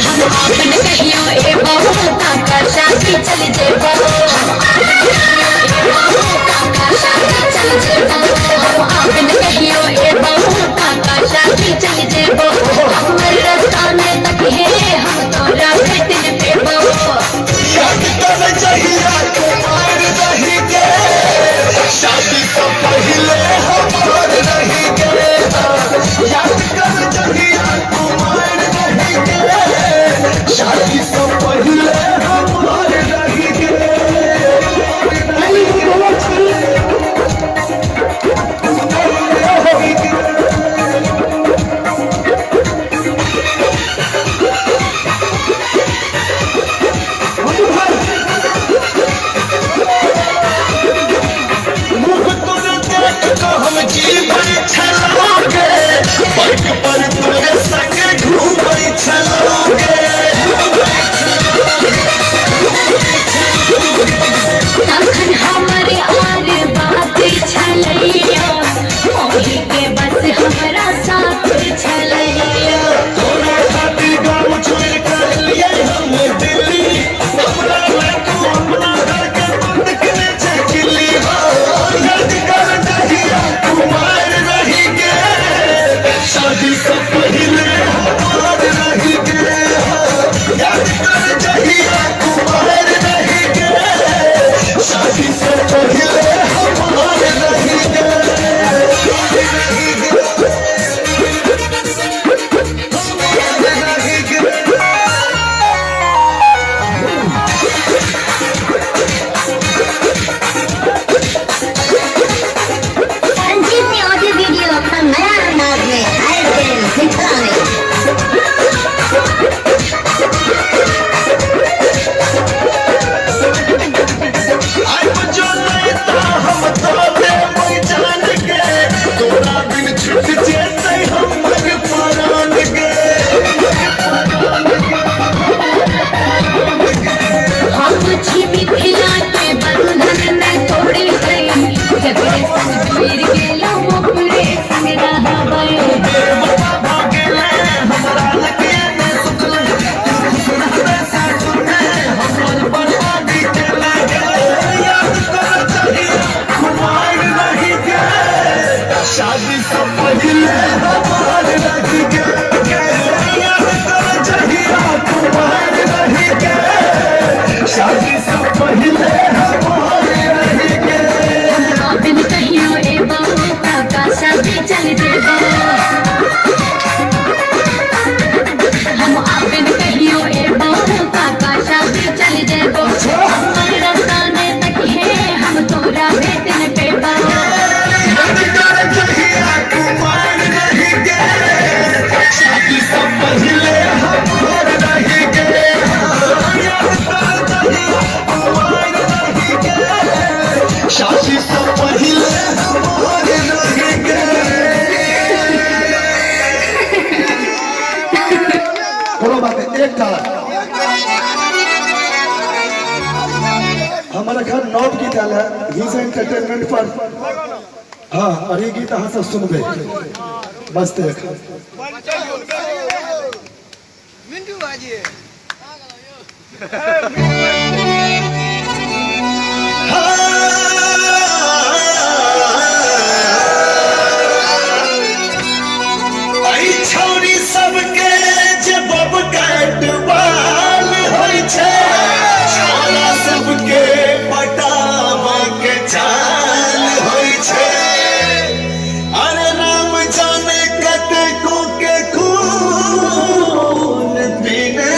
हम आपन कहियो ए बहू काका शादी चल जेबो हम आपन कहियो ए बहू काका शादी चल जेबो हमर रास्ता में तक है हम तोरा भेटन पेबो याद कर जहिया कुमार रही गे शादी से पहले हमार रही गे याद कर जहिया कुमार रही गे शादी से पहले हमार रही गे हम जीवन छलोगे बाइक पर तोरे संग घूमै छलोगे तखन हमारे आर बात छलैया मोही के बस हमरा साथ छलैया तोरा खातिर गाँव छोड़ कर लिए हम दिल्ली हमरा तू अपना घर के बंद करे छे किल्ली हो याद कर जहिया कुमार रही गे शादी से पहले हमार रही गे याद कर जहिया कुमार रही गे शादी से पहले हमार रही गे संजीवनी ऑडियो वीडियो अपना नया अंदाज में आए दिन सिखला में आई बजो लेता हम तोरे कोई जान के तोरा बिन छूट जेतै हमर प्राण के हम छी मिथिला के बंधन में तोड़ी गई जबरे संग वीर गेलो ओकरे संग रहबै देवता भागेले हमरा लगे ने सुखल सुनहरे साथ में हमर बर्बादी के लागे याद कर जहिया कुमार रही गे शादी से पहले हमार रही गे याद कर जहिया कुमार रही गे शादी से पहले हमार रही गे आपन कहियो ए बहू काका शादी चल जेबो हम आपन कहियो ए बहू काका शादी चल जेबो हमर रास्ता में तक है हम तोरा भेटन पेबो याद कर जहिया कुमार रही गे शादी से पहले हमार रही गे याद कर जहिया कुमार रही गे शादी से पहले हमार रही गे कोनो बात नहीं एक ताला हमारा घर नॉट गीत आल है हिज एंटरटेनमेंट पर हाँ और ये गीत अहाँ सब सुनबे बस देख मिंटू बाजी आई छौरी सबके जब काटवाल होइ छै छौरा सबके पटावा के चाल होइ छै अरे राम जाने कतेको के खून पीने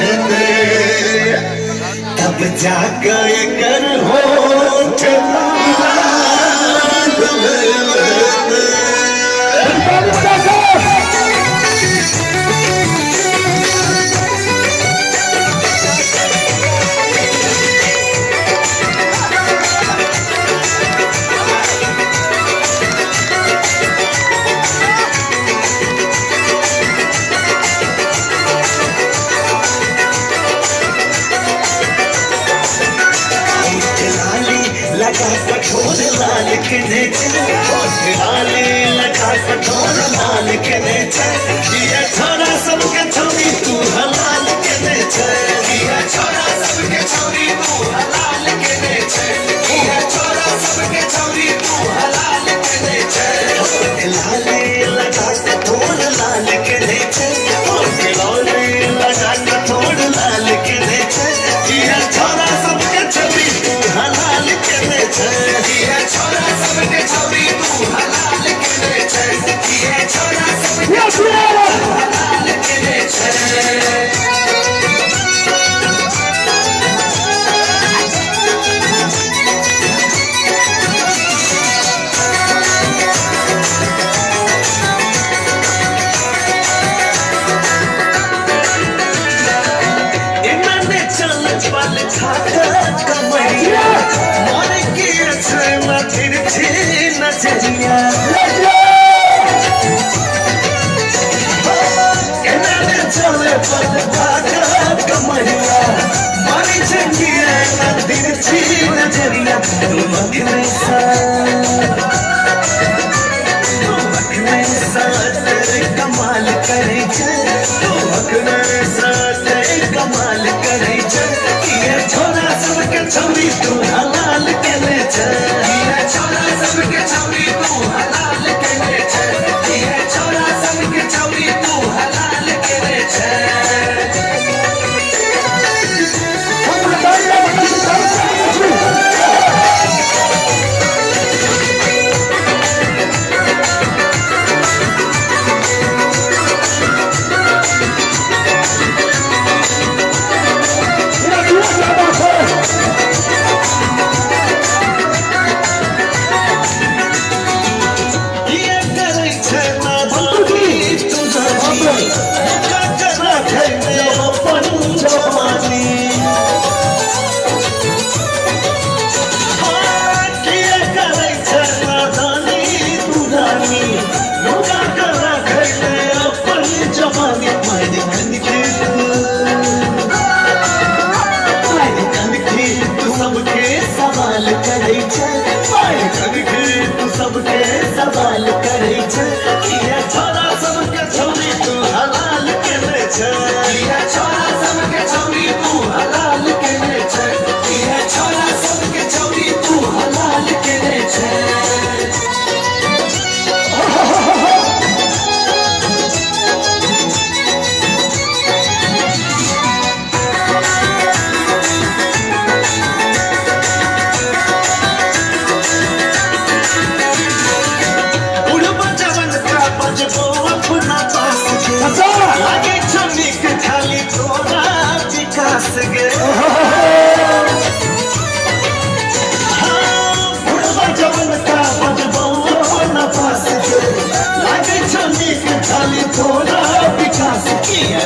हेतै तब जाके एकर होठ लाल हेतै पल भागा कमरिया मारी चंगिया ना दिल छी नजरिया तुम अखने सा तेरे कमाल करे तुम अखने सा तेरे कमाल करे ये छोरा सबके छौरी तू हलाल के ले ये छोरा सबके छौरी तू हलाल के ले ये छोरा सबके छौरी तू हलाल के ले सवाल करे तू सबके सवाल करे ये छोरा सबके छौरी तू हलाल के ले ये छोरा सबके छौरी तू हलाल के ले ये छोरा सबके छौरी तू हलाल के ले आगे छनी के खाली तोरा विकास गे बुढ़वा जवन का बजबो अपना पास गे आगे छनी के खाली तोरा विकास किया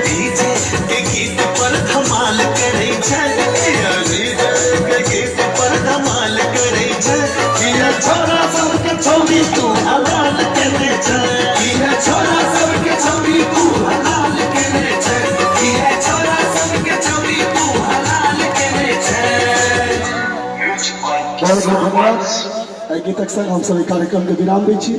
डीजे के गीत पर धमाल करे किया डीजे के गीत पर धमाल करे किया छोरा सबके छौरी तू हलाल के ले ये छोरा सबके छौरी तू हलाल के ले ये छोरा सबके छौरी तू हलाल के ले बहुत बहुत धन्यवाद। गीतक संग हम सब कार्यक्रम के विराम दै छी।